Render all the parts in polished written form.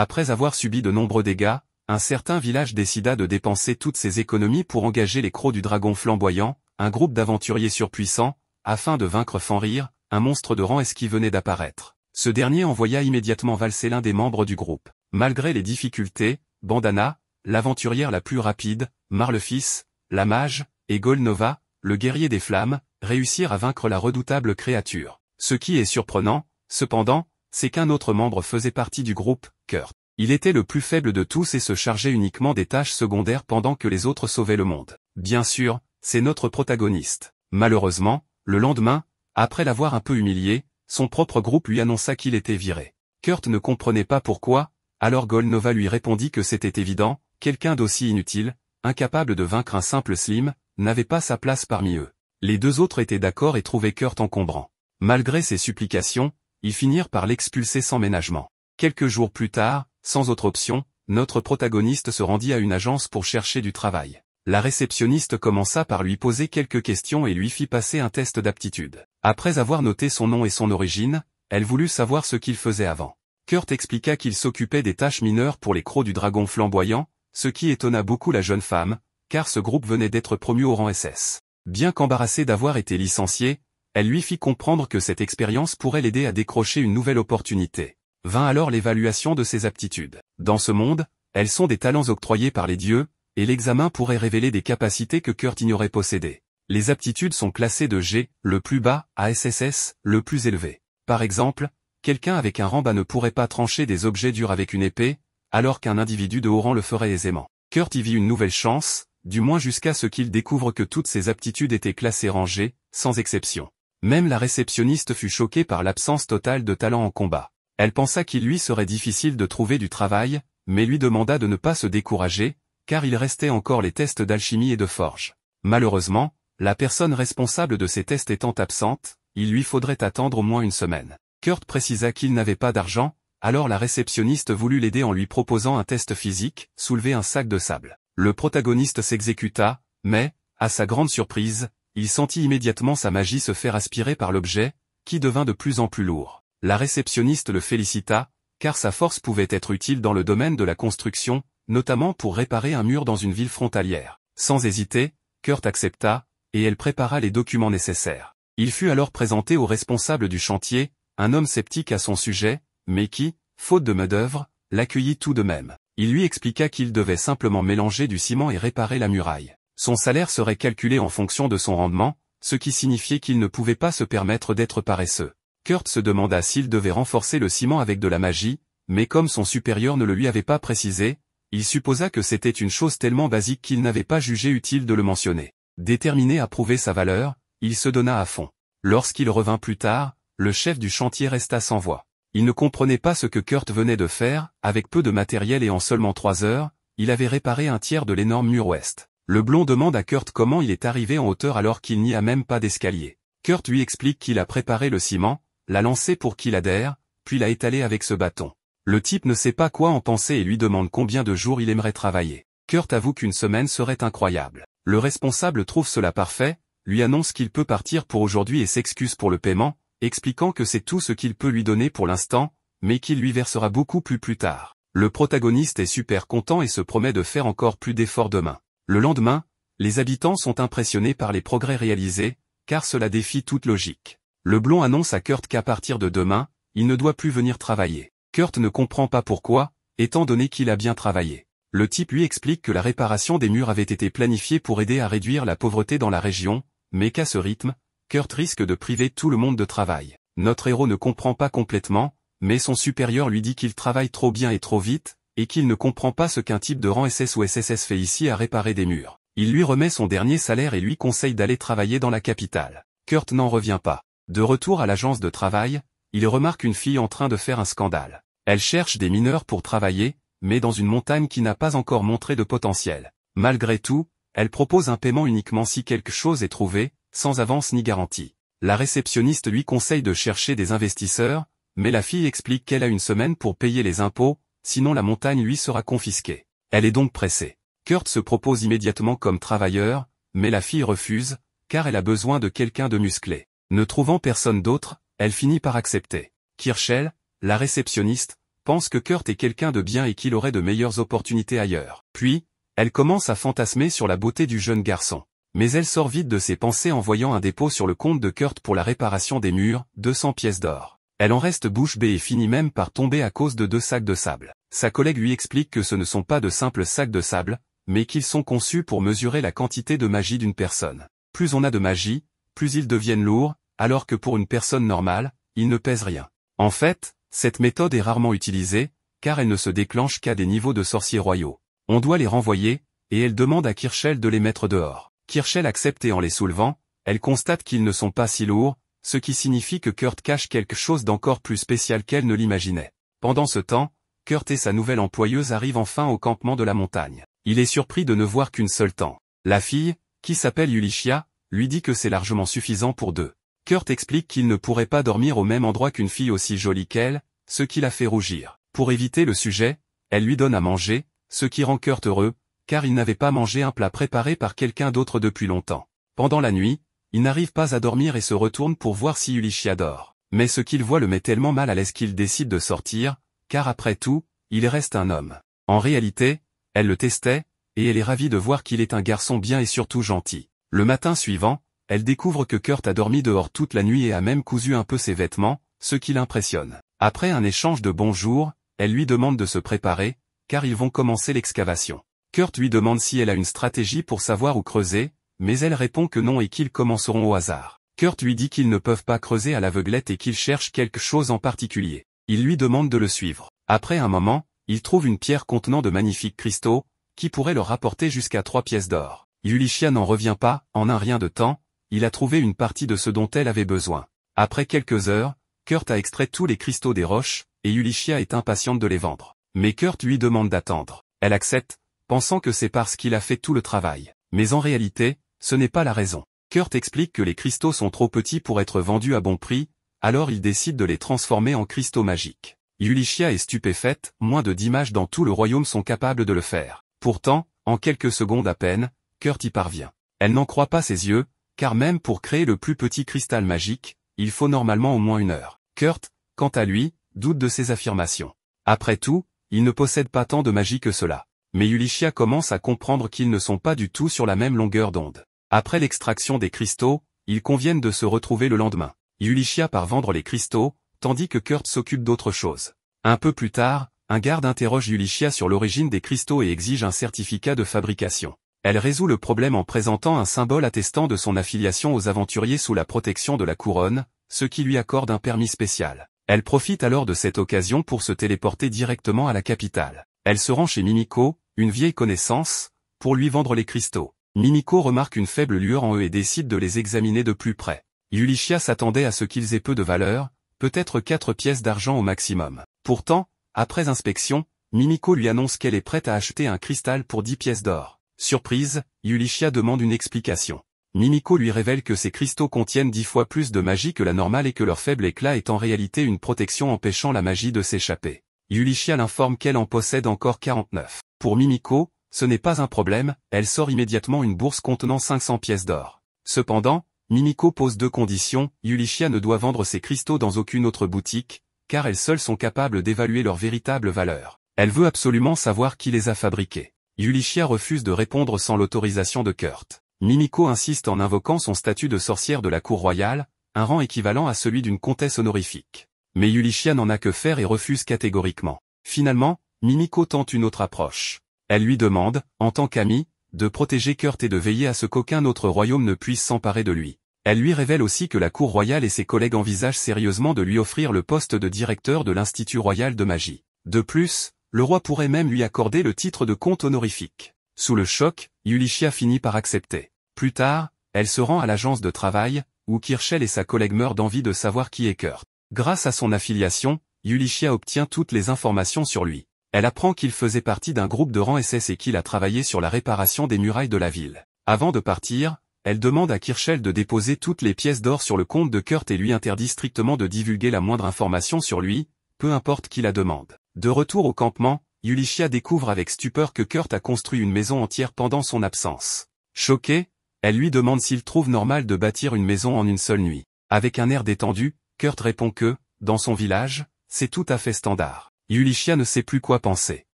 Après avoir subi de nombreux dégâts, un certain village décida de dépenser toutes ses économies pour engager les crocs du dragon flamboyant, un groupe d'aventuriers surpuissants, afin de vaincre Fenrir, un monstre de rang S qui venait d'apparaître. Ce dernier envoya immédiatement valser l'un des membres du groupe. Malgré les difficultés, Bandana, l'aventurière la plus rapide, Marlefis, la mage, et Golnova, le guerrier des flammes, réussirent à vaincre la redoutable créature. Ce qui est surprenant, cependant, c'est qu'un autre membre faisait partie du groupe, Kurt. Il était le plus faible de tous et se chargeait uniquement des tâches secondaires pendant que les autres sauvaient le monde. Bien sûr, c'est notre protagoniste. Malheureusement, le lendemain, après l'avoir un peu humilié, son propre groupe lui annonça qu'il était viré. Kurt ne comprenait pas pourquoi, alors Golnova lui répondit que c'était évident, quelqu'un d'aussi inutile, incapable de vaincre un simple Slim, n'avait pas sa place parmi eux. Les deux autres étaient d'accord et trouvaient Kurt encombrant. Malgré ses supplications, ils finirent par l'expulser sans ménagement. Quelques jours plus tard, sans autre option, notre protagoniste se rendit à une agence pour chercher du travail. La réceptionniste commença par lui poser quelques questions et lui fit passer un test d'aptitude. Après avoir noté son nom et son origine, elle voulut savoir ce qu'il faisait avant. Kurt expliqua qu'il s'occupait des tâches mineures pour les crocs du dragon flamboyant, ce qui étonna beaucoup la jeune femme, car ce groupe venait d'être promu au rang SS. Bien qu'embarrassée d'avoir été licenciée, elle lui fit comprendre que cette expérience pourrait l'aider à décrocher une nouvelle opportunité. Vint alors l'évaluation de ses aptitudes. Dans ce monde, elles sont des talents octroyés par les dieux, et l'examen pourrait révéler des capacités que Kurt ignorait posséder. Les aptitudes sont classées de G, le plus bas, à SSS, le plus élevé. Par exemple, quelqu'un avec un rang bas ne pourrait pas trancher des objets durs avec une épée, alors qu'un individu de haut rang le ferait aisément. Kurt y vit une nouvelle chance, du moins jusqu'à ce qu'il découvre que toutes ses aptitudes étaient classées rang G, sans exception. Même la réceptionniste fut choquée par l'absence totale de talent en combat. Elle pensa qu'il lui serait difficile de trouver du travail, mais lui demanda de ne pas se décourager, car il restait encore les tests d'alchimie et de forge. Malheureusement, la personne responsable de ces tests étant absente, il lui faudrait attendre au moins une semaine. Kurt précisa qu'il n'avait pas d'argent, alors la réceptionniste voulut l'aider en lui proposant un test physique, soulever un sac de sable. Le protagoniste s'exécuta, mais, à sa grande surprise, il sentit immédiatement sa magie se faire aspirer par l'objet, qui devint de plus en plus lourd. La réceptionniste le félicita, car sa force pouvait être utile dans le domaine de la construction, notamment pour réparer un mur dans une ville frontalière. Sans hésiter, Kurt accepta, et elle prépara les documents nécessaires. Il fut alors présenté au responsable du chantier, un homme sceptique à son sujet, mais qui, faute de main-d'œuvre, l'accueillit tout de même. Il lui expliqua qu'il devait simplement mélanger du ciment et réparer la muraille. Son salaire serait calculé en fonction de son rendement, ce qui signifiait qu'il ne pouvait pas se permettre d'être paresseux. Kurt se demanda s'il devait renforcer le ciment avec de la magie, mais comme son supérieur ne le lui avait pas précisé, il supposa que c'était une chose tellement basique qu'il n'avait pas jugé utile de le mentionner. Déterminé à prouver sa valeur, il se donna à fond. Lorsqu'il revint plus tard, le chef du chantier resta sans voix. Il ne comprenait pas ce que Kurt venait de faire, avec peu de matériel et en seulement 3 heures, il avait réparé un tiers de l'énorme mur ouest. Le blond demande à Kurt comment il est arrivé en hauteur alors qu'il n'y a même pas d'escalier. Kurt lui explique qu'il a préparé le ciment, l'a lancé pour qu'il adhère, puis l'a étalé avec ce bâton. Le type ne sait pas quoi en penser et lui demande combien de jours il aimerait travailler. Kurt avoue qu'une semaine serait incroyable. Le responsable trouve cela parfait, lui annonce qu'il peut partir pour aujourd'hui et s'excuse pour le paiement, expliquant que c'est tout ce qu'il peut lui donner pour l'instant, mais qu'il lui versera beaucoup plus tard. Le protagoniste est super content et se promet de faire encore plus d'efforts demain. Le lendemain, les habitants sont impressionnés par les progrès réalisés, car cela défie toute logique. Le blond annonce à Kurt qu'à partir de demain, il ne doit plus venir travailler. Kurt ne comprend pas pourquoi, étant donné qu'il a bien travaillé. Le type lui explique que la réparation des murs avait été planifiée pour aider à réduire la pauvreté dans la région, mais qu'à ce rythme, Kurt risque de priver tout le monde de travail. Notre héros ne comprend pas complètement, mais son supérieur lui dit qu'il travaille trop bien et trop vite, et qu'il ne comprend pas ce qu'un type de rang SS ou SSS fait ici à réparer des murs. Il lui remet son dernier salaire et lui conseille d'aller travailler dans la capitale. Kurt n'en revient pas. De retour à l'agence de travail, il remarque une fille en train de faire un scandale. Elle cherche des mineurs pour travailler, mais dans une montagne qui n'a pas encore montré de potentiel. Malgré tout, elle propose un paiement uniquement si quelque chose est trouvé, sans avance ni garantie. La réceptionniste lui conseille de chercher des investisseurs, mais la fille explique qu'elle a une semaine pour payer les impôts, sinon la montagne lui sera confisquée. Elle est donc pressée. Kurt se propose immédiatement comme travailleur, mais la fille refuse, car elle a besoin de quelqu'un de musclé. Ne trouvant personne d'autre, elle finit par accepter. Kirchel, la réceptionniste, pense que Kurt est quelqu'un de bien et qu'il aurait de meilleures opportunités ailleurs. Puis, elle commence à fantasmer sur la beauté du jeune garçon. Mais elle sort vite de ses pensées en voyant un dépôt sur le compte de Kurt pour la réparation des murs, 200 pièces d'or. Elle en reste bouche bée et finit même par tomber à cause de 2 sacs de sable. Sa collègue lui explique que ce ne sont pas de simples sacs de sable, mais qu'ils sont conçus pour mesurer la quantité de magie d'une personne. Plus on a de magie, plus ils deviennent lourds, alors que pour une personne normale, ils ne pèsent rien. En fait, cette méthode est rarement utilisée, car elle ne se déclenche qu'à des niveaux de sorciers royaux. On doit les renvoyer, et elle demande à Kirschell de les mettre dehors. Kirschell accepte et en les soulevant, elle constate qu'ils ne sont pas si lourds, ce qui signifie que Kurt cache quelque chose d'encore plus spécial qu'elle ne l'imaginait. Pendant ce temps, Kurt et sa nouvelle employeuse arrivent enfin au campement de la montagne. Il est surpris de ne voir qu'une seule tente. La fille, qui s'appelle Yulichia, lui dit que c'est largement suffisant pour 2. Kurt explique qu'il ne pourrait pas dormir au même endroit qu'une fille aussi jolie qu'elle, ce qui la fait rougir. Pour éviter le sujet, elle lui donne à manger, ce qui rend Kurt heureux, car il n'avait pas mangé un plat préparé par quelqu'un d'autre depuis longtemps. Pendant la nuit, il n'arrive pas à dormir et se retourne pour voir si Yulichia dort. Mais ce qu'il voit le met tellement mal à l'aise qu'il décide de sortir, car après tout, il reste un homme. En réalité, elle le testait, et elle est ravie de voir qu'il est un garçon bien et surtout gentil. Le matin suivant, elle découvre que Kurt a dormi dehors toute la nuit et a même cousu un peu ses vêtements, ce qui l'impressionne. Après un échange de bonjour, elle lui demande de se préparer, car ils vont commencer l'excavation. Kurt lui demande si elle a une stratégie pour savoir où creuser, mais elle répond que non et qu'ils commenceront au hasard. Kurt lui dit qu'ils ne peuvent pas creuser à l'aveuglette et qu'ils cherchent quelque chose en particulier. Il lui demande de le suivre. Après un moment, il trouve une pierre contenant de magnifiques cristaux, qui pourrait leur rapporter jusqu'à 3 pièces d'or. Yulichia n'en revient pas, en un rien de temps, il a trouvé une partie de ce dont elle avait besoin. Après quelques heures, Kurt a extrait tous les cristaux des roches, et Yulichia est impatiente de les vendre. Mais Kurt lui demande d'attendre. Elle accepte, pensant que c'est parce qu'il a fait tout le travail. Mais en réalité, ce n'est pas la raison. Kurt explique que les cristaux sont trop petits pour être vendus à bon prix, alors il décide de les transformer en cristaux magiques. Yulichia est stupéfaite, moins de 10 mages dans tout le royaume sont capables de le faire. Pourtant, en quelques secondes à peine, Kurt y parvient. Elle n'en croit pas ses yeux, car même pour créer le plus petit cristal magique, il faut normalement au moins 1 heure. Kurt, quant à lui, doute de ses affirmations. Après tout, il ne possède pas tant de magie que cela. Mais Yulichia commence à comprendre qu'ils ne sont pas du tout sur la même longueur d'onde. Après l'extraction des cristaux, ils conviennent de se retrouver le lendemain. Yulichia part vendre les cristaux, tandis que Kurt s'occupe d'autre chose. Un peu plus tard, un garde interroge Yulichia sur l'origine des cristaux et exige un certificat de fabrication. Elle résout le problème en présentant un symbole attestant de son affiliation aux aventuriers sous la protection de la couronne, ce qui lui accorde un permis spécial. Elle profite alors de cette occasion pour se téléporter directement à la capitale. Elle se rend chez Mimiko, une vieille connaissance, pour lui vendre les cristaux. Mimiko remarque une faible lueur en eux et décide de les examiner de plus près. Yulichia s'attendait à ce qu'ils aient peu de valeur, peut-être 4 pièces d'argent au maximum. Pourtant, après inspection, Mimiko lui annonce qu'elle est prête à acheter un cristal pour 10 pièces d'or. Surprise, Yulichia demande une explication. Mimiko lui révèle que ces cristaux contiennent 10 fois plus de magie que la normale et que leur faible éclat est en réalité une protection empêchant la magie de s'échapper. Yulichia l'informe qu'elle en possède encore 49. Pour Mimiko, ce n'est pas un problème, elle sort immédiatement une bourse contenant 500 pièces d'or. Cependant, Mimiko pose 2 conditions, Yulichia ne doit vendre ses cristaux dans aucune autre boutique, car elles seules sont capables d'évaluer leur véritable valeur. Elle veut absolument savoir qui les a fabriqués. Yulichia refuse de répondre sans l'autorisation de Kurt. Mimiko insiste en invoquant son statut de sorcière de la cour royale, un rang équivalent à celui d'une comtesse honorifique. Mais Yulichia n'en a que faire et refuse catégoriquement. Finalement, Mimiko tente une autre approche. Elle lui demande, en tant qu'amie, de protéger Kurt et de veiller à ce qu'aucun autre royaume ne puisse s'emparer de lui. Elle lui révèle aussi que la cour royale et ses collègues envisagent sérieusement de lui offrir le poste de directeur de l'Institut royal de magie. De plus, le roi pourrait même lui accorder le titre de comte honorifique. Sous le choc, Yulichia finit par accepter. Plus tard, elle se rend à l'agence de travail, où Kirschell et sa collègue meurent d'envie de savoir qui est Kurt. Grâce à son affiliation, Yulichia obtient toutes les informations sur lui. Elle apprend qu'il faisait partie d'un groupe de rang SS et qu'il a travaillé sur la réparation des murailles de la ville. Avant de partir, elle demande à Kirschell de déposer toutes les pièces d'or sur le compte de Kurt et lui interdit strictement de divulguer la moindre information sur lui, peu importe qui la demande. De retour au campement, Yulichia découvre avec stupeur que Kurt a construit une maison entière pendant son absence. Choquée, elle lui demande s'il trouve normal de bâtir une maison en une seule nuit. Avec un air détendu, Kurt répond que, dans son village, c'est tout à fait standard. Yulichia ne sait plus quoi penser.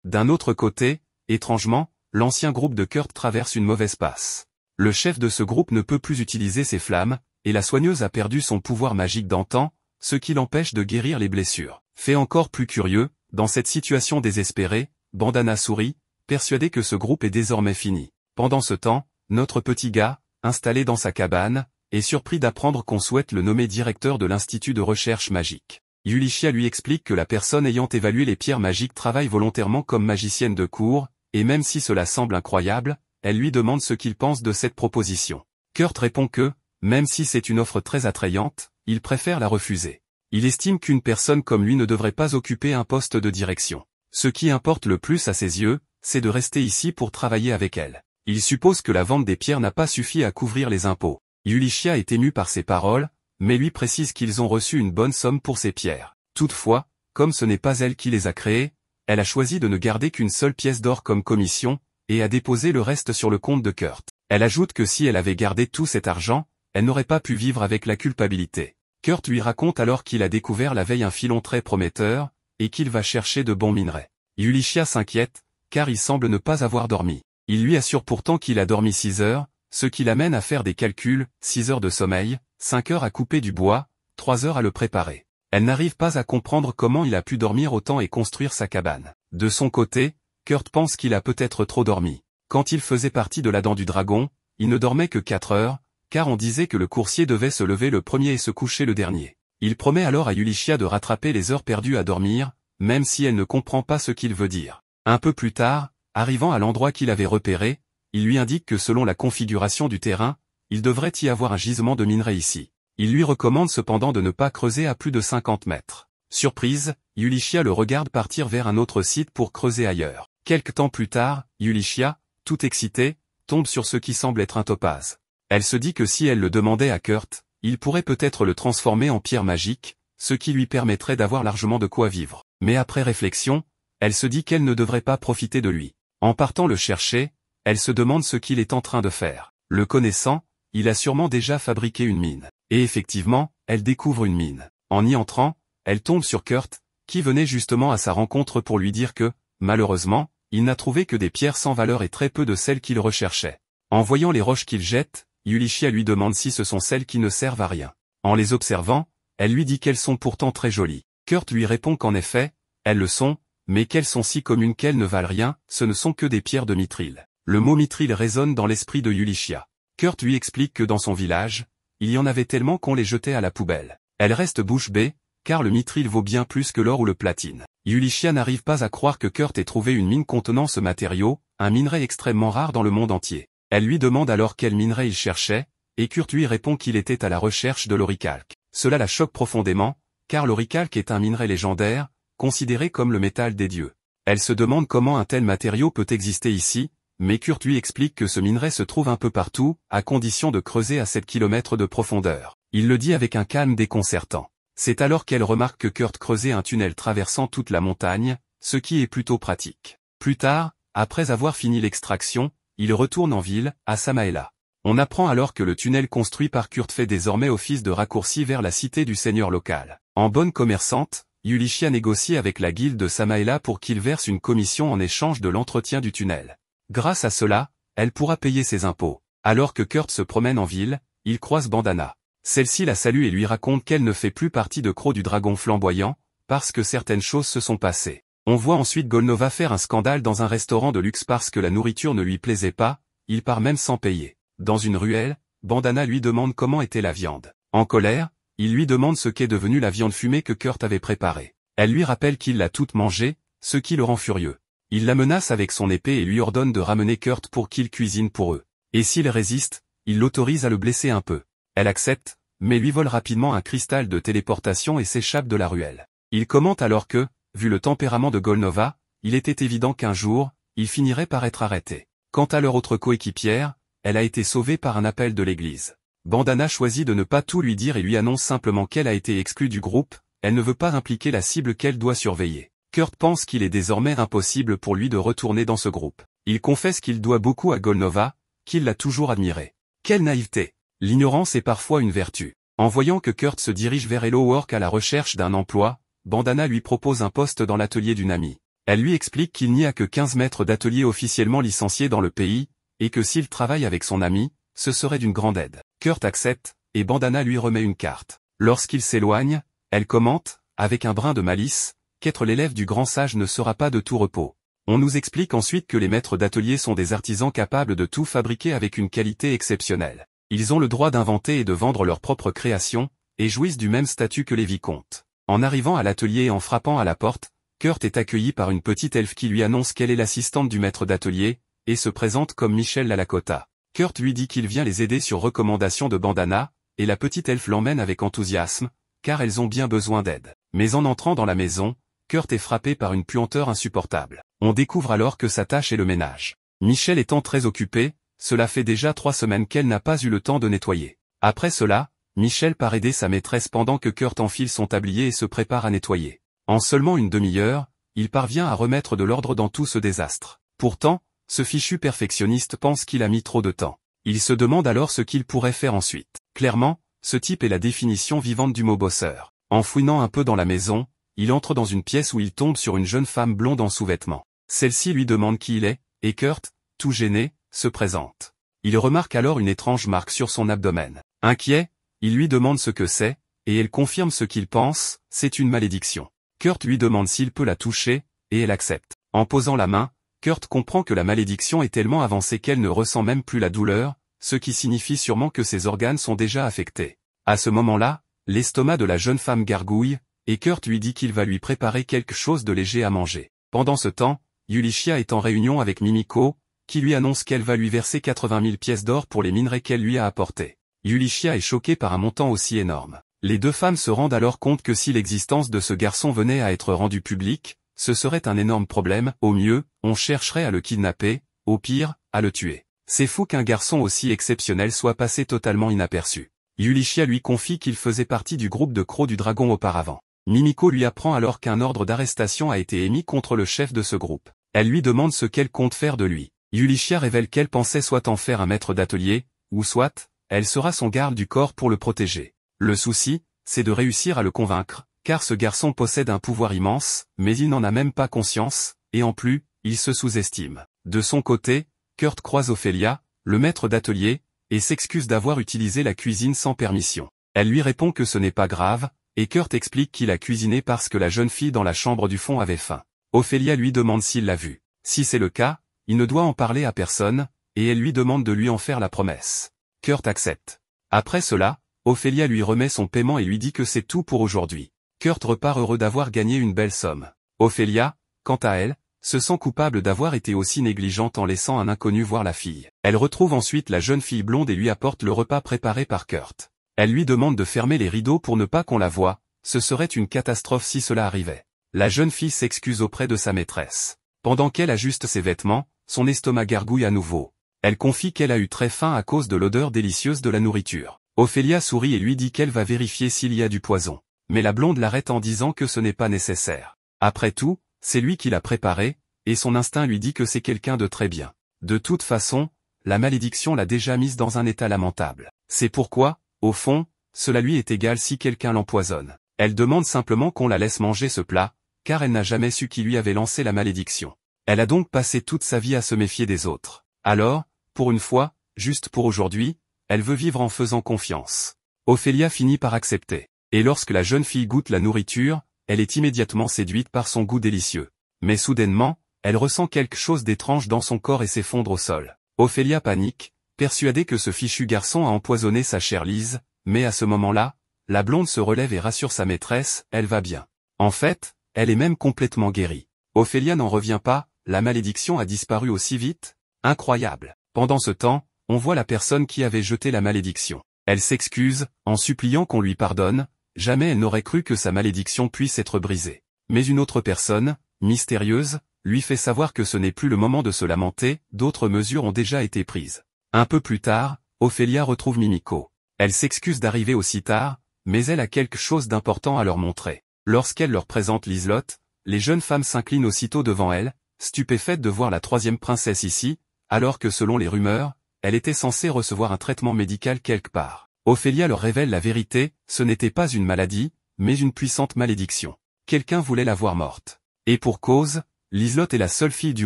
D'un autre côté, étrangement, l'ancien groupe de Kurt traverse une mauvaise passe. Le chef de ce groupe ne peut plus utiliser ses flammes, et la soigneuse a perdu son pouvoir magique d'antan, ce qui l'empêche de guérir les blessures. Fait encore plus curieux, dans cette situation désespérée, Bandana sourit, persuadé que ce groupe est désormais fini. Pendant ce temps, notre petit gars, installé dans sa cabane, est surpris d'apprendre qu'on souhaite le nommer directeur de l'Institut de recherche magique. Yulichia lui explique que la personne ayant évalué les pierres magiques travaille volontairement comme magicienne de cour, et même si cela semble incroyable, elle lui demande ce qu'il pense de cette proposition. Kurt répond que, même si c'est une offre très attrayante, il préfère la refuser. Il estime qu'une personne comme lui ne devrait pas occuper un poste de direction. Ce qui importe le plus à ses yeux, c'est de rester ici pour travailler avec elle. Il suppose que la vente des pierres n'a pas suffi à couvrir les impôts. Yulichia est ému par ces paroles, mais lui précise qu'ils ont reçu une bonne somme pour ces pierres. Toutefois, comme ce n'est pas elle qui les a créées, elle a choisi de ne garder qu'une seule pièce d'or comme commission, et a déposé le reste sur le compte de Kurt. Elle ajoute que si elle avait gardé tout cet argent, elle n'aurait pas pu vivre avec la culpabilité. Kurt lui raconte alors qu'il a découvert la veille un filon très prometteur, et qu'il va chercher de bons minerais. Yulichia s'inquiète, car il semble ne pas avoir dormi. Il lui assure pourtant qu'il a dormi 6 heures, ce qui l'amène à faire des calculs, 6 heures de sommeil, 5 heures à couper du bois, 3 heures à le préparer. Elle n'arrive pas à comprendre comment il a pu dormir autant et construire sa cabane. De son côté, Kurt pense qu'il a peut-être trop dormi. Quand il faisait partie de la Dent du Dragon, il ne dormait que 4 heures, car on disait que le coursier devait se lever le premier et se coucher le dernier. Il promet alors à Yulichia de rattraper les heures perdues à dormir, même si elle ne comprend pas ce qu'il veut dire. Un peu plus tard, arrivant à l'endroit qu'il avait repéré, il lui indique que selon la configuration du terrain, il devrait y avoir un gisement de minerai ici. Il lui recommande cependant de ne pas creuser à plus de 50 mètres. Surprise, Yulichia le regarde partir vers un autre site pour creuser ailleurs. Quelque temps plus tard, Yulichia, tout excitée, tombe sur ce qui semble être un topaz. Elle se dit que si elle le demandait à Kurt, il pourrait peut-être le transformer en pierre magique, ce qui lui permettrait d'avoir largement de quoi vivre. Mais après réflexion, elle se dit qu'elle ne devrait pas profiter de lui. En partant le chercher, elle se demande ce qu'il est en train de faire. Le connaissant, il a sûrement déjà fabriqué une mine. Et effectivement, elle découvre une mine. En y entrant, elle tombe sur Kurt, qui venait justement à sa rencontre pour lui dire que, malheureusement, il n'a trouvé que des pierres sans valeur et très peu de celles qu'il recherchait. En voyant les roches qu'il jette, Yulichia lui demande si ce sont celles qui ne servent à rien. En les observant, elle lui dit qu'elles sont pourtant très jolies. Kurt lui répond qu'en effet, elles le sont, mais qu'elles sont si communes qu'elles ne valent rien, ce ne sont que des pierres de mithril. Le mot mithril résonne dans l'esprit de Yulichia. Kurt lui explique que dans son village, il y en avait tellement qu'on les jetait à la poubelle. Elle reste bouche bée, car le mithril vaut bien plus que l'or ou le platine. Yulichia n'arrive pas à croire que Kurt ait trouvé une mine contenant ce matériau, un minerai extrêmement rare dans le monde entier. Elle lui demande alors quel minerai il cherchait, et Kurt lui répond qu'il était à la recherche de l'oricalque. Cela la choque profondément, car l'oricalque est un minerai légendaire, considéré comme le métal des dieux. Elle se demande comment un tel matériau peut exister ici, mais Kurt lui explique que ce minerai se trouve un peu partout, à condition de creuser à 7 km de profondeur. Il le dit avec un calme déconcertant. C'est alors qu'elle remarque que Kurt creusait un tunnel traversant toute la montagne, ce qui est plutôt pratique. Plus tard, après avoir fini l'extraction, il retourne en ville, à Samaela. On apprend alors que le tunnel construit par Kurt fait désormais office de raccourci vers la cité du seigneur local. En bonne commerçante, Yulichia négocie avec la guilde de Samaela pour qu'il verse une commission en échange de l'entretien du tunnel. Grâce à cela, elle pourra payer ses impôts. Alors que Kurt se promène en ville, il croise Bandana. Celle-ci la salue et lui raconte qu'elle ne fait plus partie de Croc du Dragon Flamboyant, parce que certaines choses se sont passées. On voit ensuite Golnova faire un scandale dans un restaurant de luxe parce que la nourriture ne lui plaisait pas, il part même sans payer. Dans une ruelle, Bandana lui demande comment était la viande. En colère, il lui demande ce qu'est devenue la viande fumée que Kurt avait préparée. Elle lui rappelle qu'il l'a toute mangée, ce qui le rend furieux. Il la menace avec son épée et lui ordonne de ramener Kurt pour qu'il cuisine pour eux. Et s'il résiste, il l'autorise à le blesser un peu. Elle accepte, mais lui vole rapidement un cristal de téléportation et s'échappe de la ruelle. Il commente alors que, vu le tempérament de Golnova, il était évident qu'un jour, il finirait par être arrêté. Quant à leur autre coéquipière, elle a été sauvée par un appel de l'église. Bandana choisit de ne pas tout lui dire et lui annonce simplement qu'elle a été exclue du groupe, elle ne veut pas impliquer la cible qu'elle doit surveiller. Kurt pense qu'il est désormais impossible pour lui de retourner dans ce groupe. Il confesse qu'il doit beaucoup à Golnova, qu'il l'a toujours admiré. Quelle naïveté! L'ignorance est parfois une vertu. En voyant que Kurt se dirige vers Hello Work à la recherche d'un emploi, Bandana lui propose un poste dans l'atelier d'une amie. Elle lui explique qu'il n'y a que 15 maîtres d'atelier officiellement licenciés dans le pays, et que s'il travaille avec son ami, ce serait d'une grande aide. Kurt accepte, et Bandana lui remet une carte. Lorsqu'il s'éloigne, elle commente, avec un brin de malice, qu'être l'élève du grand sage ne sera pas de tout repos. On nous explique ensuite que les maîtres d'atelier sont des artisans capables de tout fabriquer avec une qualité exceptionnelle. Ils ont le droit d'inventer et de vendre leurs propres créations, et jouissent du même statut que les vicomtes. En arrivant à l'atelier et en frappant à la porte, Kurt est accueilli par une petite elfe qui lui annonce qu'elle est l'assistante du maître d'atelier, et se présente comme Michel Lalakota. Kurt lui dit qu'il vient les aider sur recommandation de Bandana, et la petite elfe l'emmène avec enthousiasme, car elles ont bien besoin d'aide. Mais en entrant dans la maison, Kurt est frappé par une puanteur insupportable. On découvre alors que sa tâche est le ménage. Michel étant très occupée, cela fait déjà 3 semaines qu'elle n'a pas eu le temps de nettoyer. Après cela, Michel part aider sa maîtresse pendant que Kurt enfile son tablier et se prépare à nettoyer. En seulement une demi-heure, il parvient à remettre de l'ordre dans tout ce désastre. Pourtant, ce fichu perfectionniste pense qu'il a mis trop de temps. Il se demande alors ce qu'il pourrait faire ensuite. Clairement, ce type est la définition vivante du mot bosseur. En fouinant un peu dans la maison, il entre dans une pièce où il tombe sur une jeune femme blonde en sous-vêtements. Celle-ci lui demande qui il est, et Kurt, tout gêné, se présente. Il remarque alors une étrange marque sur son abdomen. Inquiet, il lui demande ce que c'est, et elle confirme ce qu'il pense, c'est une malédiction. Kurt lui demande s'il peut la toucher, et elle accepte. En posant la main, Kurt comprend que la malédiction est tellement avancée qu'elle ne ressent même plus la douleur, ce qui signifie sûrement que ses organes sont déjà affectés. À ce moment-là, l'estomac de la jeune femme gargouille, et Kurt lui dit qu'il va lui préparer quelque chose de léger à manger. Pendant ce temps, Yulichia est en réunion avec Mimiko, qui lui annonce qu'elle va lui verser 80 000 pièces d'or pour les minerais qu'elle lui a apportés. Yulichia est choquée par un montant aussi énorme. Les deux femmes se rendent alors compte que si l'existence de ce garçon venait à être rendue publique, ce serait un énorme problème. Au mieux, on chercherait à le kidnapper, au pire, à le tuer. C'est fou qu'un garçon aussi exceptionnel soit passé totalement inaperçu. Yulichia lui confie qu'il faisait partie du groupe de crocs du dragon auparavant. Mimiko lui apprend alors qu'un ordre d'arrestation a été émis contre le chef de ce groupe. Elle lui demande ce qu'elle compte faire de lui. Yulichia révèle qu'elle pensait soit en faire un maître d'atelier, ou soit, elle sera son garde du corps pour le protéger. Le souci, c'est de réussir à le convaincre, car ce garçon possède un pouvoir immense, mais il n'en a même pas conscience, et en plus, il se sous-estime. De son côté, Kurt croise Ophélia, le maître d'atelier, et s'excuse d'avoir utilisé la cuisine sans permission. Elle lui répond que ce n'est pas grave, et Kurt explique qu'il a cuisiné parce que la jeune fille dans la chambre du fond avait faim. Ophélia lui demande s'il l'a vu. Si c'est le cas, il ne doit en parler à personne, et elle lui demande de lui en faire la promesse. Kurt accepte. Après cela, Ophélia lui remet son paiement et lui dit que c'est tout pour aujourd'hui. Kurt repart heureux d'avoir gagné une belle somme. Ophélia, quant à elle, se sent coupable d'avoir été aussi négligente en laissant un inconnu voir la fille. Elle retrouve ensuite la jeune fille blonde et lui apporte le repas préparé par Kurt. Elle lui demande de fermer les rideaux pour ne pas qu'on la voie, ce serait une catastrophe si cela arrivait. La jeune fille s'excuse auprès de sa maîtresse. Pendant qu'elle ajuste ses vêtements, son estomac gargouille à nouveau. Elle confie qu'elle a eu très faim à cause de l'odeur délicieuse de la nourriture. Ophélia sourit et lui dit qu'elle va vérifier s'il y a du poison. Mais la blonde l'arrête en disant que ce n'est pas nécessaire. Après tout, c'est lui qui l'a préparé, et son instinct lui dit que c'est quelqu'un de très bien. De toute façon, la malédiction l'a déjà mise dans un état lamentable. C'est pourquoi, au fond, cela lui est égal si quelqu'un l'empoisonne. Elle demande simplement qu'on la laisse manger ce plat, car elle n'a jamais su qui lui avait lancé la malédiction. Elle a donc passé toute sa vie à se méfier des autres. Alors, pour une fois, juste pour aujourd'hui, elle veut vivre en faisant confiance. Ophélia finit par accepter. Et lorsque la jeune fille goûte la nourriture, elle est immédiatement séduite par son goût délicieux. Mais soudainement, elle ressent quelque chose d'étrange dans son corps et s'effondre au sol. Ophélia panique, persuadée que ce fichu garçon a empoisonné sa chère Lise, mais à ce moment-là, la blonde se relève et rassure sa maîtresse, elle va bien. En fait, elle est même complètement guérie. Ophélia n'en revient pas, la malédiction a disparu aussi vite? Incroyable. Pendant ce temps, on voit la personne qui avait jeté la malédiction. Elle s'excuse, en suppliant qu'on lui pardonne, jamais elle n'aurait cru que sa malédiction puisse être brisée. Mais une autre personne, mystérieuse, lui fait savoir que ce n'est plus le moment de se lamenter, d'autres mesures ont déjà été prises. Un peu plus tard, Ophélia retrouve Mimiko. Elle s'excuse d'arriver aussi tard, mais elle a quelque chose d'important à leur montrer. Lorsqu'elle leur présente Liselotte, les jeunes femmes s'inclinent aussitôt devant elle, stupéfaites de voir la troisième princesse ici, alors que selon les rumeurs, elle était censée recevoir un traitement médical quelque part. Ophélia leur révèle la vérité, ce n'était pas une maladie, mais une puissante malédiction. quelqu'un voulait la voir morte. Et pour cause, Liselotte est la seule fille du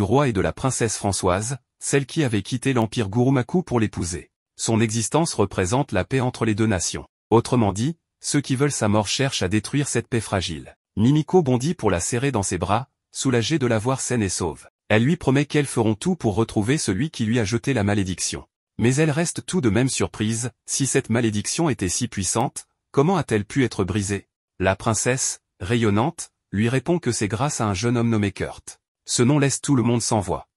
roi et de la princesse Françoise, celle qui avait quitté l'empire Gurumaku pour l'épouser. Son existence représente la paix entre les deux nations. Autrement dit, ceux qui veulent sa mort cherchent à détruire cette paix fragile. Mimiko bondit pour la serrer dans ses bras, soulagée de la voir saine et sauve. Elle lui promet qu'elles feront tout pour retrouver celui qui lui a jeté la malédiction. Mais elle reste tout de même surprise, si cette malédiction était si puissante, comment a-t-elle pu être brisée? La princesse, rayonnante, lui répond que c'est grâce à un jeune homme nommé Kurt. Ce nom laisse tout le monde sans voix.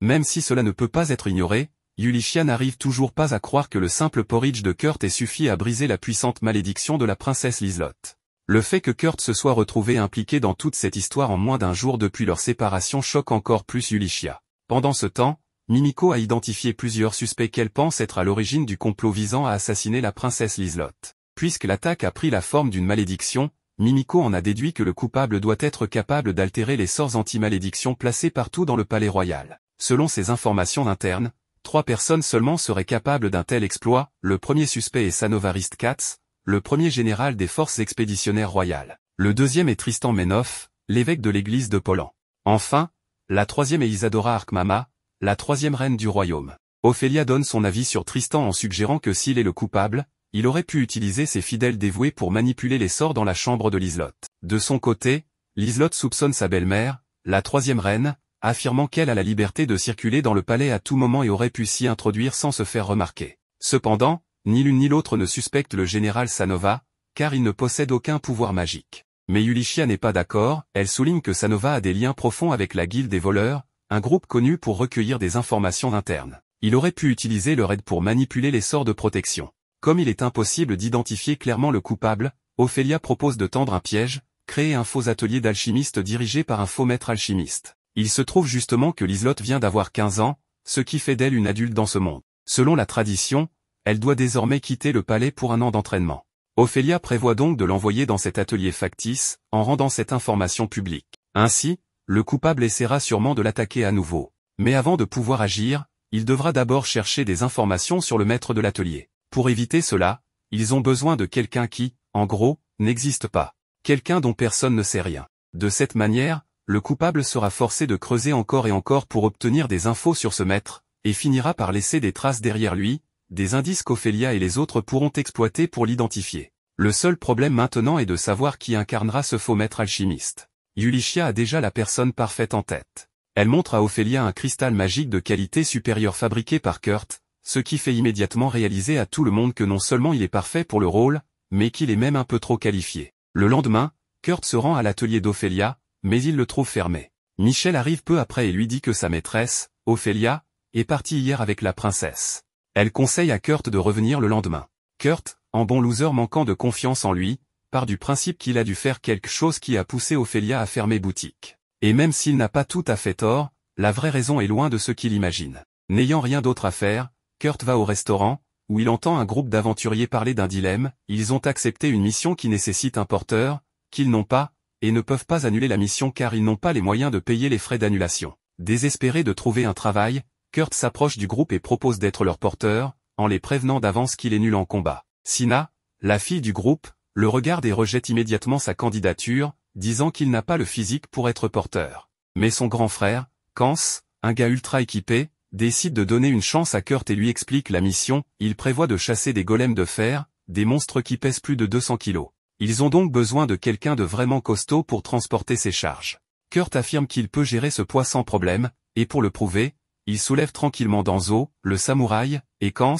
Même si cela ne peut pas être ignoré, Yulichia n'arrive toujours pas à croire que le simple porridge de Kurt ait suffi à briser la puissante malédiction de la princesse Liselotte. Le fait que Kurt se soit retrouvé impliqué dans toute cette histoire en moins d'1 jour depuis leur séparation choque encore plus Yulichia. Pendant ce temps, Mimiko a identifié plusieurs suspects qu'elle pense être à l'origine du complot visant à assassiner la princesse Liselotte. Puisque l'attaque a pris la forme d'une malédiction, Mimiko en a déduit que le coupable doit être capable d'altérer les sorts anti-malédiction placés partout dans le palais royal. Selon ces informations internes, 3 personnes seulement seraient capables d'un tel exploit. Le premier suspect est Sanovarist Katz, le premier général des forces expéditionnaires royales. Le deuxième est Tristan Menoff, l'évêque de l'église de Polan. Enfin, la troisième est Isadora Arkmama, la troisième reine du royaume. Ophélia donne son avis sur Tristan en suggérant que s'il est le coupable, il aurait pu utiliser ses fidèles dévoués pour manipuler les sorts dans la chambre de Liselotte. De son côté, Liselotte soupçonne sa belle-mère, la troisième reine, affirmant qu'elle a la liberté de circuler dans le palais à tout moment et aurait pu s'y introduire sans se faire remarquer. Cependant, ni l'une ni l'autre ne suspecte le général Sanova, car il ne possède aucun pouvoir magique. Mais Yulichia n'est pas d'accord, elle souligne que Sanova a des liens profonds avec la guilde des voleurs, un groupe connu pour recueillir des informations internes. Il aurait pu utiliser leur aide pour manipuler les sorts de protection. Comme il est impossible d'identifier clairement le coupable, Ophélia propose de tendre un piège, créer un faux atelier d'alchimiste dirigé par un faux maître alchimiste. Il se trouve justement que Liselotte vient d'avoir 15 ans, ce qui fait d'elle une adulte dans ce monde. Selon la tradition, elle doit désormais quitter le palais pour 1 an d'entraînement. Ophélia prévoit donc de l'envoyer dans cet atelier factice, en rendant cette information publique. Ainsi, le coupable essaiera sûrement de l'attaquer à nouveau. Mais avant de pouvoir agir, il devra d'abord chercher des informations sur le maître de l'atelier. Pour éviter cela, ils ont besoin de quelqu'un qui, en gros, n'existe pas. Quelqu'un dont personne ne sait rien. De cette manière, le coupable sera forcé de creuser encore et encore pour obtenir des infos sur ce maître, et finira par laisser des traces derrière lui, des indices qu'Ophélia et les autres pourront exploiter pour l'identifier. Le seul problème maintenant est de savoir qui incarnera ce faux maître alchimiste. Yulichia a déjà la personne parfaite en tête. Elle montre à Ophélia un cristal magique de qualité supérieure fabriqué par Kurt, ce qui fait immédiatement réaliser à tout le monde que non seulement il est parfait pour le rôle, mais qu'il est même un peu trop qualifié. Le lendemain, Kurt se rend à l'atelier d'Ophélia, mais il le trouve fermé. Michel arrive peu après et lui dit que sa maîtresse, Ophélia, est partie hier avec la princesse. Elle conseille à Kurt de revenir le lendemain. Kurt, en bon loser manquant de confiance en lui, part du principe qu'il a dû faire quelque chose qui a poussé Ophélia à fermer boutique. Et même s'il n'a pas tout à fait tort, la vraie raison est loin de ce qu'il imagine. N'ayant rien d'autre à faire, Kurt va au restaurant, où il entend un groupe d'aventuriers parler d'un dilemme. Ils ont accepté une mission qui nécessite un porteur, qu'ils n'ont pas, et ne peuvent pas annuler la mission car ils n'ont pas les moyens de payer les frais d'annulation. Désespéré de trouver un travail, Kurt s'approche du groupe et propose d'être leur porteur, en les prévenant d'avance qu'il est nul en combat. Sina, la fille du groupe, le regarde et rejette immédiatement sa candidature, disant qu'il n'a pas le physique pour être porteur. Mais son grand frère, Kans, un gars ultra équipé, décide de donner une chance à Kurt et lui explique la mission. Il prévoit de chasser des golems de fer, des monstres qui pèsent plus de 200 kilos. Ils ont donc besoin de quelqu'un de vraiment costaud pour transporter ces charges. Kurt affirme qu'il peut gérer ce poids sans problème, et pour le prouver, il soulève tranquillement Danzo, le samouraï, et Kans,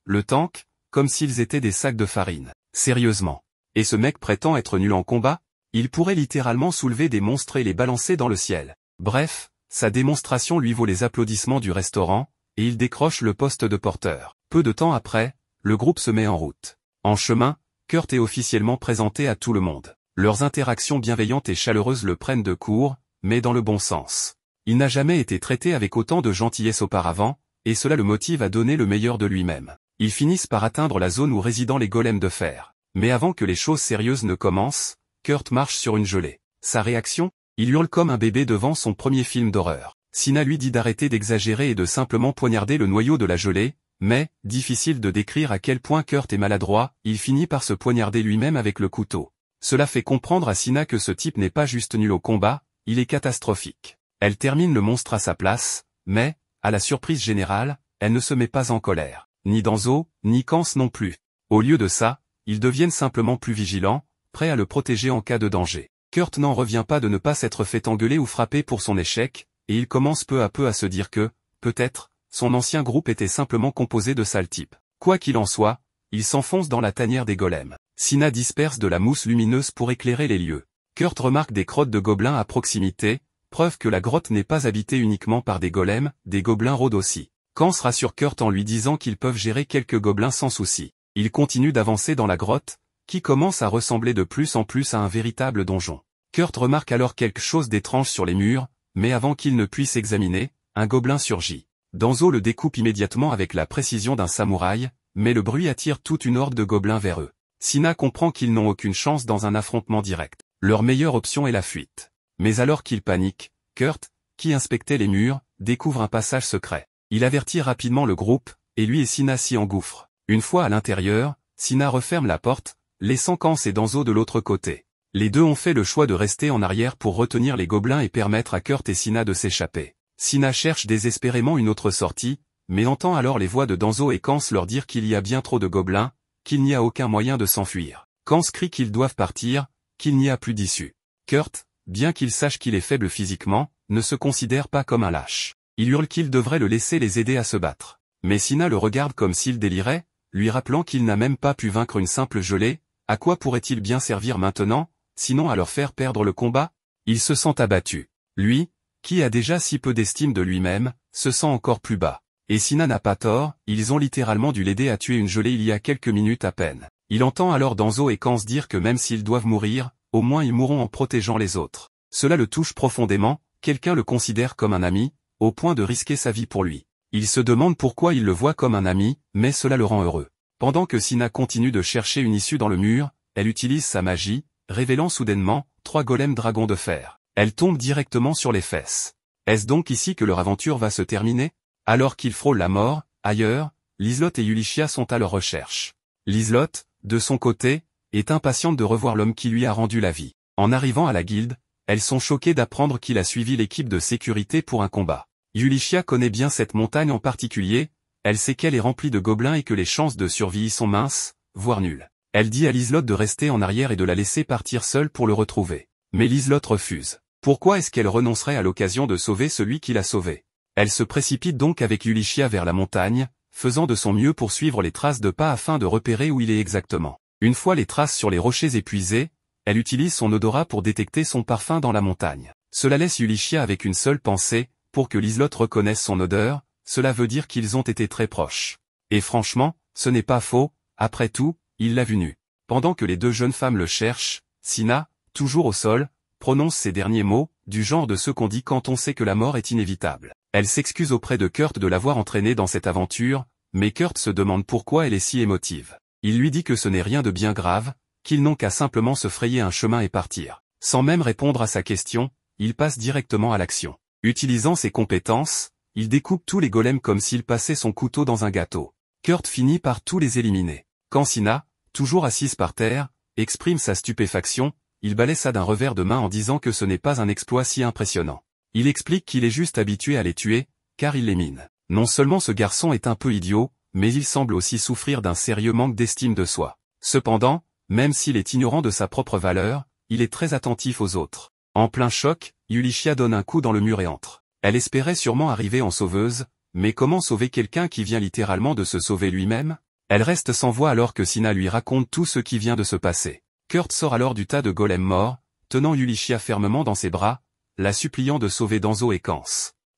le tank, comme s'ils étaient des sacs de farine. Sérieusement. Et ce mec prétend être nul en combat? Il pourrait littéralement soulever des monstres et les balancer dans le ciel. Bref, sa démonstration lui vaut les applaudissements du restaurant, et il décroche le poste de porteur. Peu de temps après, le groupe se met en route. En chemin, Kurt est officiellement présenté à tout le monde. Leurs interactions bienveillantes et chaleureuses le prennent de court, mais dans le bon sens. Il n'a jamais été traité avec autant de gentillesse auparavant, et cela le motive à donner le meilleur de lui-même. Ils finissent par atteindre la zone où résident les golems de fer. Mais avant que les choses sérieuses ne commencent, Kurt marche sur une gelée. Sa réaction? Il hurle comme un bébé devant son premier film d'horreur. Sina lui dit d'arrêter d'exagérer et de simplement poignarder le noyau de la gelée, mais, difficile de décrire à quel point Kurt est maladroit, il finit par se poignarder lui-même avec le couteau. Cela fait comprendre à Sina que ce type n'est pas juste nul au combat, il est catastrophique. Elle termine le monstre à sa place, mais, à la surprise générale, elle ne se met pas en colère. Ni Danzo, ni Kans non plus. Au lieu de ça, ils deviennent simplement plus vigilants, prêts à le protéger en cas de danger. Kurt n'en revient pas de ne pas s'être fait engueuler ou frapper pour son échec, et il commence peu à peu à se dire que, peut-être, son ancien groupe était simplement composé de sales types. Quoi qu'il en soit, il s'enfonce dans la tanière des golems. Sina disperse de la mousse lumineuse pour éclairer les lieux. Kurt remarque des crottes de gobelins à proximité, preuve que la grotte n'est pas habitée uniquement par des golems, des gobelins rôdent aussi. Kans rassure Kurt en lui disant qu'ils peuvent gérer quelques gobelins sans souci. Il continue d'avancer dans la grotte, qui commence à ressembler de plus en plus à un véritable donjon. Kurt remarque alors quelque chose d'étrange sur les murs, mais avant qu'il ne puisse examiner, un gobelin surgit. Danzo le découpe immédiatement avec la précision d'un samouraï, mais le bruit attire toute une horde de gobelins vers eux. Sina comprend qu'ils n'ont aucune chance dans un affrontement direct. Leur meilleure option est la fuite. Mais alors qu'il panique, Kurt, qui inspectait les murs, découvre un passage secret. Il avertit rapidement le groupe, et lui et Sina s'y engouffrent. Une fois à l'intérieur, Sina referme la porte, laissant Kans et Danzo de l'autre côté. Les deux ont fait le choix de rester en arrière pour retenir les gobelins et permettre à Kurt et Sina de s'échapper. Sina cherche désespérément une autre sortie, mais entend alors les voix de Danzo et Kans leur dire qu'il y a bien trop de gobelins, qu'il n'y a aucun moyen de s'enfuir. Kans crie qu'ils doivent partir, qu'il n'y a plus d'issue. Kurt, bien qu'il sache qu'il est faible physiquement, ne se considère pas comme un lâche. Il hurle qu'il devrait le laisser les aider à se battre. Mais Sina le regarde comme s'il délirait, lui rappelant qu'il n'a même pas pu vaincre une simple gelée, à quoi pourrait-il bien servir maintenant, sinon à leur faire perdre le combat? Il se sent abattu. Lui, qui a déjà si peu d'estime de lui-même, se sent encore plus bas. Et Sina n'a pas tort, ils ont littéralement dû l'aider à tuer une gelée il y a quelques minutes à peine. Il entend alors Danzo et Kans dire que même s'ils doivent mourir, au moins ils mourront en protégeant les autres. Cela le touche profondément, quelqu'un le considère comme un ami, au point de risquer sa vie pour lui. Il se demande pourquoi il le voit comme un ami, mais cela le rend heureux. Pendant que Sina continue de chercher une issue dans le mur, elle utilise sa magie, révélant soudainement 3 golems dragons de fer. Elle tombe directement sur les fesses. Est-ce donc ici que leur aventure va se terminer? Alors qu'ils frôlent la mort, ailleurs, Liselotte et Yulichia sont à leur recherche. Liselotte, de son côté, est impatiente de revoir l'homme qui lui a rendu la vie. En arrivant à la guilde, elles sont choquées d'apprendre qu'il a suivi l'équipe de sécurité pour un combat. Yulichia connaît bien cette montagne en particulier, elle sait qu'elle est remplie de gobelins et que les chances de survie y sont minces, voire nulles. Elle dit à Liselotte de rester en arrière et de la laisser partir seule pour le retrouver. Mais Liselotte refuse. Pourquoi est-ce qu'elle renoncerait à l'occasion de sauver celui qui l'a sauvée? Elle se précipite donc avec Yulichia vers la montagne, faisant de son mieux pour suivre les traces de pas afin de repérer où il est exactement. Une fois les traces sur les rochers épuisées, elle utilise son odorat pour détecter son parfum dans la montagne. Cela laisse Yulichia avec une seule pensée, pour que Liselotte reconnaisse son odeur, cela veut dire qu'ils ont été très proches. Et franchement, ce n'est pas faux, après tout, il l'a vu nu. Pendant que les deux jeunes femmes le cherchent, Sina, toujours au sol, prononce ces derniers mots, du genre de ceux qu'on dit quand on sait que la mort est inévitable. Elle s'excuse auprès de Kurt de l'avoir entraînée dans cette aventure, mais Kurt se demande pourquoi elle est si émotive. Il lui dit que ce n'est rien de bien grave, qu'ils n'ont qu'à simplement se frayer un chemin et partir. Sans même répondre à sa question, il passe directement à l'action. Utilisant ses compétences, il découpe tous les golems comme s'il passait son couteau dans un gâteau. Kurt finit par tous les éliminer. Quand Sina, toujours assise par terre, exprime sa stupéfaction, il balaie ça d'un revers de main en disant que ce n'est pas un exploit si impressionnant. Il explique qu'il est juste habitué à les tuer, car il les mine. Non seulement ce garçon est un peu idiot, mais il semble aussi souffrir d'un sérieux manque d'estime de soi. Cependant, même s'il est ignorant de sa propre valeur, il est très attentif aux autres. En plein choc, Yulichia donne un coup dans le mur et entre. Elle espérait sûrement arriver en sauveuse, mais comment sauver quelqu'un qui vient littéralement de se sauver lui-même? Elle reste sans voix alors que Sina lui raconte tout ce qui vient de se passer. Kurt sort alors du tas de golems morts, tenant Yulichia fermement dans ses bras, la suppliant de sauver Danzo et Kans.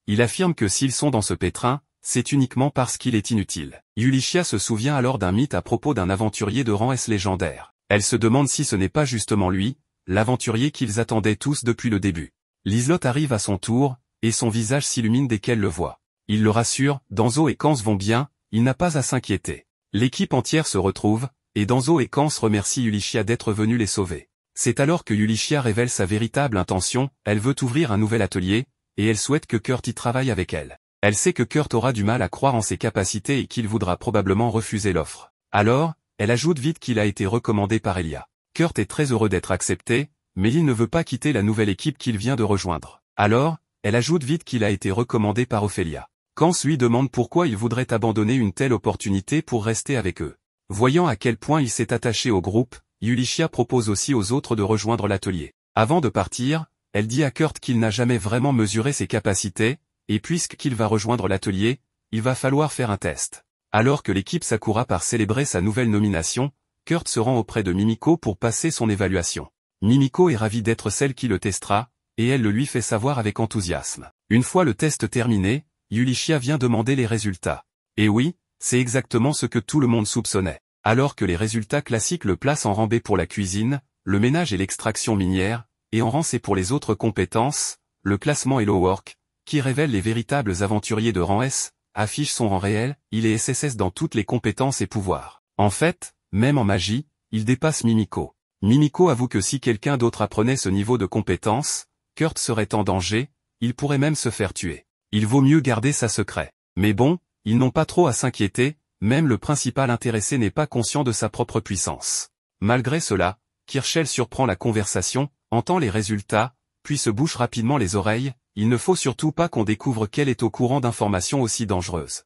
Il affirme que s'ils sont dans ce pétrin, c'est uniquement parce qu'il est inutile. Yulichia se souvient alors d'un mythe à propos d'un aventurier de rang S légendaire. Elle se demande si ce n'est pas justement lui, l'aventurier qu'ils attendaient tous depuis le début. Liselotte arrive à son tour, et son visage s'illumine dès qu'elle le voit. Il le rassure, Danzo et Kans vont bien, il n'a pas à s'inquiéter. L'équipe entière se retrouve, et Danzo et Kans remercient Yulichia d'être venus les sauver. C'est alors que Yulichia révèle sa véritable intention, elle veut ouvrir un nouvel atelier, et elle souhaite que Kurt y travaille avec elle. Elle sait que Kurt aura du mal à croire en ses capacités et qu'il voudra probablement refuser l'offre. Alors, elle ajoute vite qu'il a été recommandé par Elia. Kurt est très heureux d'être accepté, mais il ne veut pas quitter la nouvelle équipe qu'il vient de rejoindre. Alors, elle ajoute vite qu'il a été recommandé par Ophelia. Kance lui demande pourquoi il voudrait abandonner une telle opportunité pour rester avec eux. Voyant à quel point il s'est attaché au groupe, Yulichia propose aussi aux autres de rejoindre l'atelier. Avant de partir, elle dit à Kurt qu'il n'a jamais vraiment mesuré ses capacités, et puisqu'il va rejoindre l'atelier, il va falloir faire un test. Alors que l'équipe Sakura part célébrer sa nouvelle nomination, Kurt se rend auprès de Mimiko pour passer son évaluation. Mimiko est ravie d'être celle qui le testera, et elle le lui fait savoir avec enthousiasme. Une fois le test terminé, Yulichia vient demander les résultats. Et oui, c'est exactement ce que tout le monde soupçonnait. Alors que les résultats classiques le placent en rang B pour la cuisine, le ménage et l'extraction minière, et en rang C pour les autres compétences, le classement Hello Work, qui révèle les véritables aventuriers de rang S, affiche son rang réel, il est SSS dans toutes les compétences et pouvoirs. En fait, même en magie, il dépasse Mimiko. Mimiko avoue que si quelqu'un d'autre apprenait ce niveau de compétence, Kurt serait en danger, il pourrait même se faire tuer. Il vaut mieux garder ça secret. Mais bon, ils n'ont pas trop à s'inquiéter, même le principal intéressé n'est pas conscient de sa propre puissance. Malgré cela, Kirschel surprend la conversation, entend les résultats, puis se bouche rapidement les oreilles, il ne faut surtout pas qu'on découvre qu'elle est au courant d'informations aussi dangereuses.